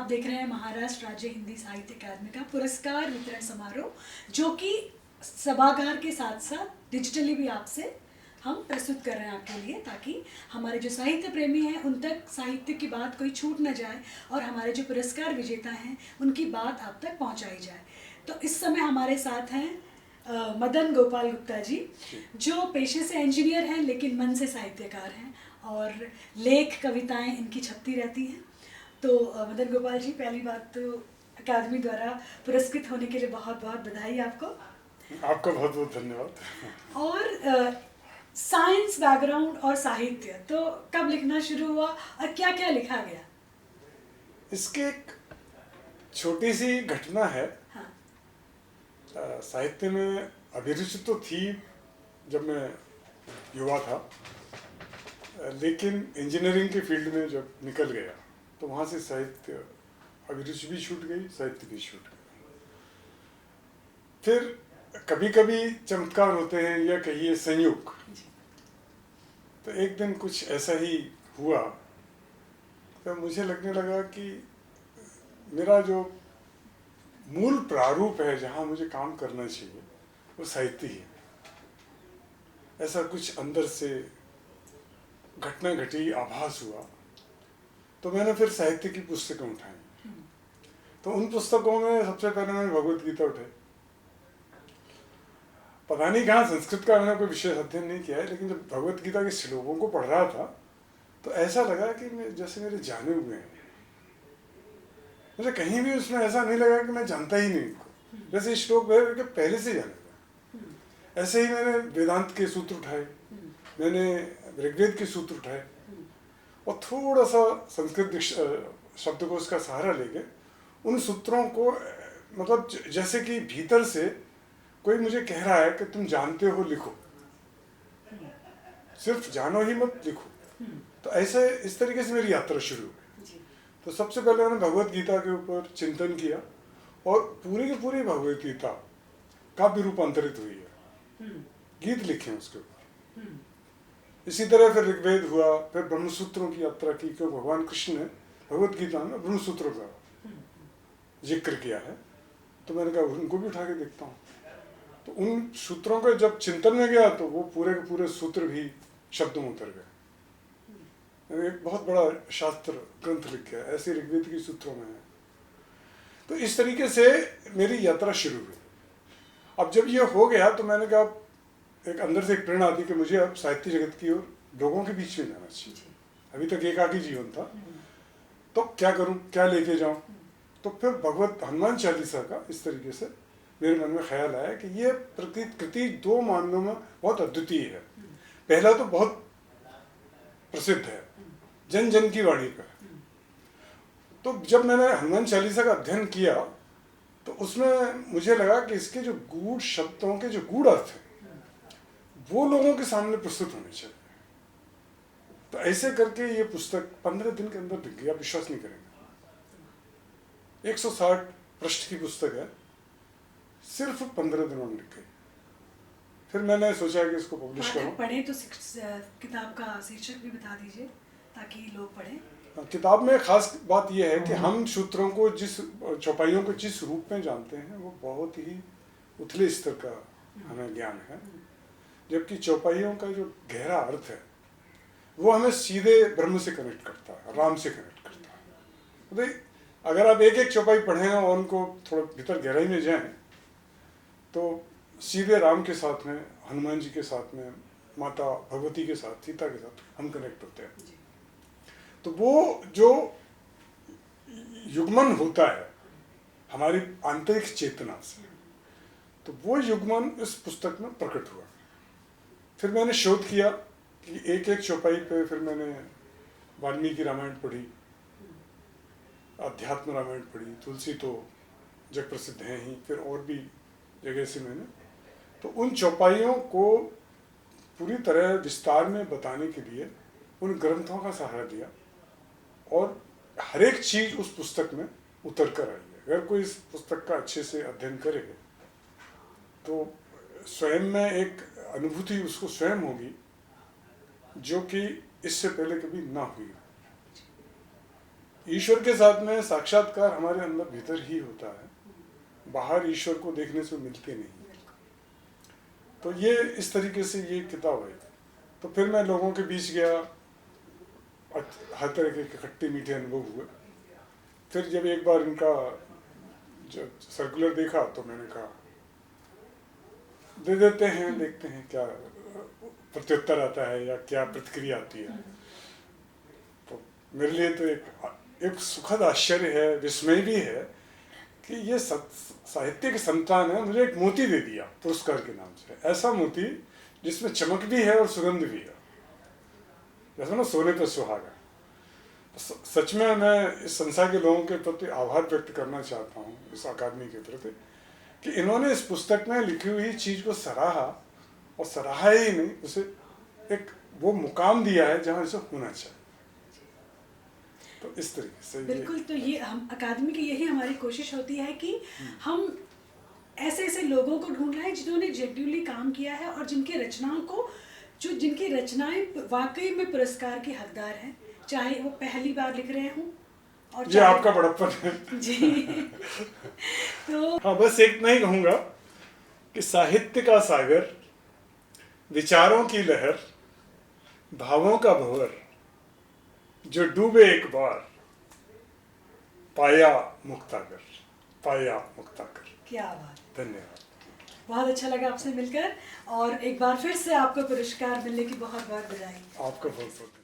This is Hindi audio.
आप देख रहे हैं महाराष्ट्र राज्य हिंदी साहित्य अकादमी का पुरस्कार वितरण समारोह, जो कि सभागार के साथ साथ डिजिटली भी आपसे हम प्रस्तुत कर रहे हैं आपके लिए, ताकि हमारे जो साहित्य प्रेमी हैं उन तक साहित्य की बात कोई छूट न जाए और हमारे जो पुरस्कार विजेता हैं उनकी बात आप तक पहुंचाई जाए। तो इस समय हमारे साथ हैं मदन गोपाल गुप्ता जी, जो पेशे से इंजीनियर हैं लेकिन मन से साहित्यकार हैं और लेख कविताएं इनकी छपती रहती हैं। तो मदन गोपाल जी, पहली बात तो अकादमी द्वारा पुरस्कृत होने के लिए बहुत बहुत बधाई आपको। आपका बहुत बहुत धन्यवाद। और साइंस बैकग्राउंड और साहित्य, तो कब लिखना शुरू हुआ और क्या क्या लिखा गया? इसकी एक छोटी सी घटना है। हाँ। साहित्य में अभिरुचि तो थी जब मैं युवा था, लेकिन इंजीनियरिंग के फील्ड में जब निकल गया तो वहाँ से साहित्य अभिरुचि भी छूट गई, साहित्य भी छूट गया। फिर कभी कभी चमत्कार होते हैं या कहिए संयोग। तो एक दिन कुछ ऐसा ही हुआ तो मुझे लगने लगा कि मेरा जो मूल प्रारूप है, जहाँ मुझे काम करना चाहिए, वो साहित्य ही है। ऐसा कुछ अंदर से घटना घटी, आभास हुआ। तो मैंने फिर साहित्य की पुस्तकें उठाई। तो उन पुस्तकों में सबसे पहले मैंने भगवत गीता उठाई। पता नहीं कहाँ संस्कृत का मैंने कोई विशेष अध्ययन नहीं किया है, लेकिन जब भगवत गीता के श्लोकों को पढ़ रहा था तो ऐसा लगा कि मैं जैसे मेरे जाने हुए हैं। मुझे कहीं भी उसमें ऐसा नहीं लगा कि मैं जानता ही नहीं इनको, जैसे श्लोक पहले से जाने लगा। ऐसे ही मैंने वेदांत के सूत्र उठाए, मैंने ऋग्वेद के सूत्र उठाए और थोड़ा सा संस्कृत शब्दकोश का सहारा लेके उन सूत्रों को, मतलब जैसे कि भीतर से कोई मुझे कह रहा है कि तुम जानते हो, लिखो, सिर्फ जानो ही मत, लिखो। तो ऐसे इस तरीके से मेरी यात्रा शुरू हुई। तो सबसे पहले मैंने भगवत गीता के ऊपर चिंतन किया और पूरी की पूरी भगवत गीता काव्य रूपांतरित हुई है, गीत लिखे उसके ऊपर। इसी तरह फिर ऋग्वेद हुआ, फिर ब्रह्मसूत्रों की यात्रा की, क्योंकि भगवान कृष्ण ने भगवत गीता में ब्रह्मसूत्रों का जिक्र किया है। तो मैंने कहा उनको भी उठा के देखता हूँ। तो उन सूत्रों के जब चिंतन में गया तो वो पूरे के पूरे सूत्र भी शब्दों में उतर गए। एक बहुत बड़ा शास्त्र ग्रंथ लिख गया, ऐसे ऋग्वेद की सूत्रों में है। तो इस तरीके से मेरी यात्रा शुरू हुई। अब जब ये हो गया तो मैंने कहा, एक अंदर से एक प्रेरणा आती कि मुझे अब साहित्य जगत की और लोगों के बीच में जाना चाहिए। अभी तक एकाकी जीवन था, तो क्या करूं, क्या लेके जाऊं। तो फिर भगवत हनुमान चालीसा का इस तरीके से मेरे मन में ख्याल आया कि ये कृति दो मामलों में बहुत अद्वितीय है। पहला तो बहुत प्रसिद्ध है, जन जन की वाणी पर। तो जब मैंने हनुमान चालीसा का अध्ययन किया तो उसमें मुझे लगा कि इसके जो गूढ़ शब्दों के जो गूढ़ अर्थ हैं वो लोगों के सामने प्रस्तुत होने चाहिए। तो ऐसे करके ये पुस्तक 15 दिन के अंदर लिख गई। आप विश्वास नहीं करेंगे, 160 पृष्ठ की पुस्तक है, सिर्फ 15 दिनों में लिख गई। फिर मैंने सोचा कि इसको पब्लिश करूं। पढ़े तो किताब का शीर्षक भी बता दीजिए ताकि लोग पढ़ें। किताब में खास बात यह है कि हम सूत्रों को, जिस चौपाइयों को जिस रूप में जानते हैं वो बहुत ही उथले स्तर का हमें ज्ञान है, जबकि चौपाइयों का जो गहरा अर्थ है वो हमें सीधे ब्रह्म से कनेक्ट करता है, राम से कनेक्ट करता है। तो अगर आप एक एक चौपाई पढ़ें और उनको थोड़ा भीतर गहराई में जाएं तो सीधे राम के साथ में, हनुमान जी के साथ में, माता भगवती के साथ, सीता के साथ हम कनेक्ट होते हैं। तो वो जो युग्मन होता है हमारी आंतरिक चेतना से, तो वो युग्मन इस पुस्तक में प्रकट हुआ। फिर मैंने शोध किया कि एक एक चौपाई पे फिर मैंने वाल्मीकि रामायण पढ़ी, अध्यात्म रामायण पढ़ी, तुलसी तो जग प्रसिद्ध है ही, फिर और भी जगह से मैंने तो उन चौपाइयों को पूरी तरह विस्तार में बताने के लिए उन ग्रंथों का सहारा लिया और हर एक चीज उस पुस्तक में उतर कर आई है। अगर कोई इस पुस्तक का अच्छे से अध्ययन करे तो स्वयं में एक अनुभूति उसको स्वयं होगी जो कि इससे पहले कभी ना हुई। ईश्वर के साथ में साक्षात्कार हमारे अंदर भीतर ही होता है, बाहर ईश्वर को देखने से मिलते नहीं। तो ये इस तरीके से ये किताब है। तो फिर मैं लोगों के बीच गया, हर तरह के खट्टे मीठे अनुभव हुए। फिर जब एक बार इनका जब सर्कुलर देखा तो मैंने कहा दे देते हैं, देखते हैं क्या प्रत्युत्तर आता है या क्या प्रतिक्रिया आती है। तो मेरे लिए तो एक सुखद आश्चर्य है, विस्मय भी है कि ये साहित्य के संतान है, मुझे एक मोती दे दिया पुरस्कार के नाम से। ऐसा मोती जिसमें चमक भी है और सुगंध भी है, जैसे ना सोने पर सुहागा। सच में मैं इस संसार के लोगों के प्रति आभार व्यक्त करना चाहता हूँ, इस अकादमी के प्रति, कि इन्होंने इस पुस्तक में लिखी हुई चीज को सराहा, और सराहा ही नहीं, उसे एक वो मुकाम दिया है जहाँ इसे होना चाहिए। तो इस तरीके से बिल्कुल। तो ये हम अकादमी की यही हमारी कोशिश होती है कि हम ऐसे ऐसे लोगों को ढूंढ रहे हैं जिन्होंने जेन्युइनली काम किया है और जिनकी रचनाएं वाकई में पुरस्कार के हकदार हैं, चाहे वो पहली बार लिख रहे हों और ये आपका बड़प्पन है। जी। तो हाँ, बस इतना ही कहूँगा कि साहित्य का सागर, विचारों की लहर, भावों का भंवर, जो डूबे एक बार पाया मुक्तागर, पाया मुक्तागर। क्या बात। धन्यवाद। बहुत अच्छा लगा आपसे मिलकर, और एक बार फिर से आपको पुरस्कार मिलने की बहुत बहुत बधाई। आपका बहुत बहुत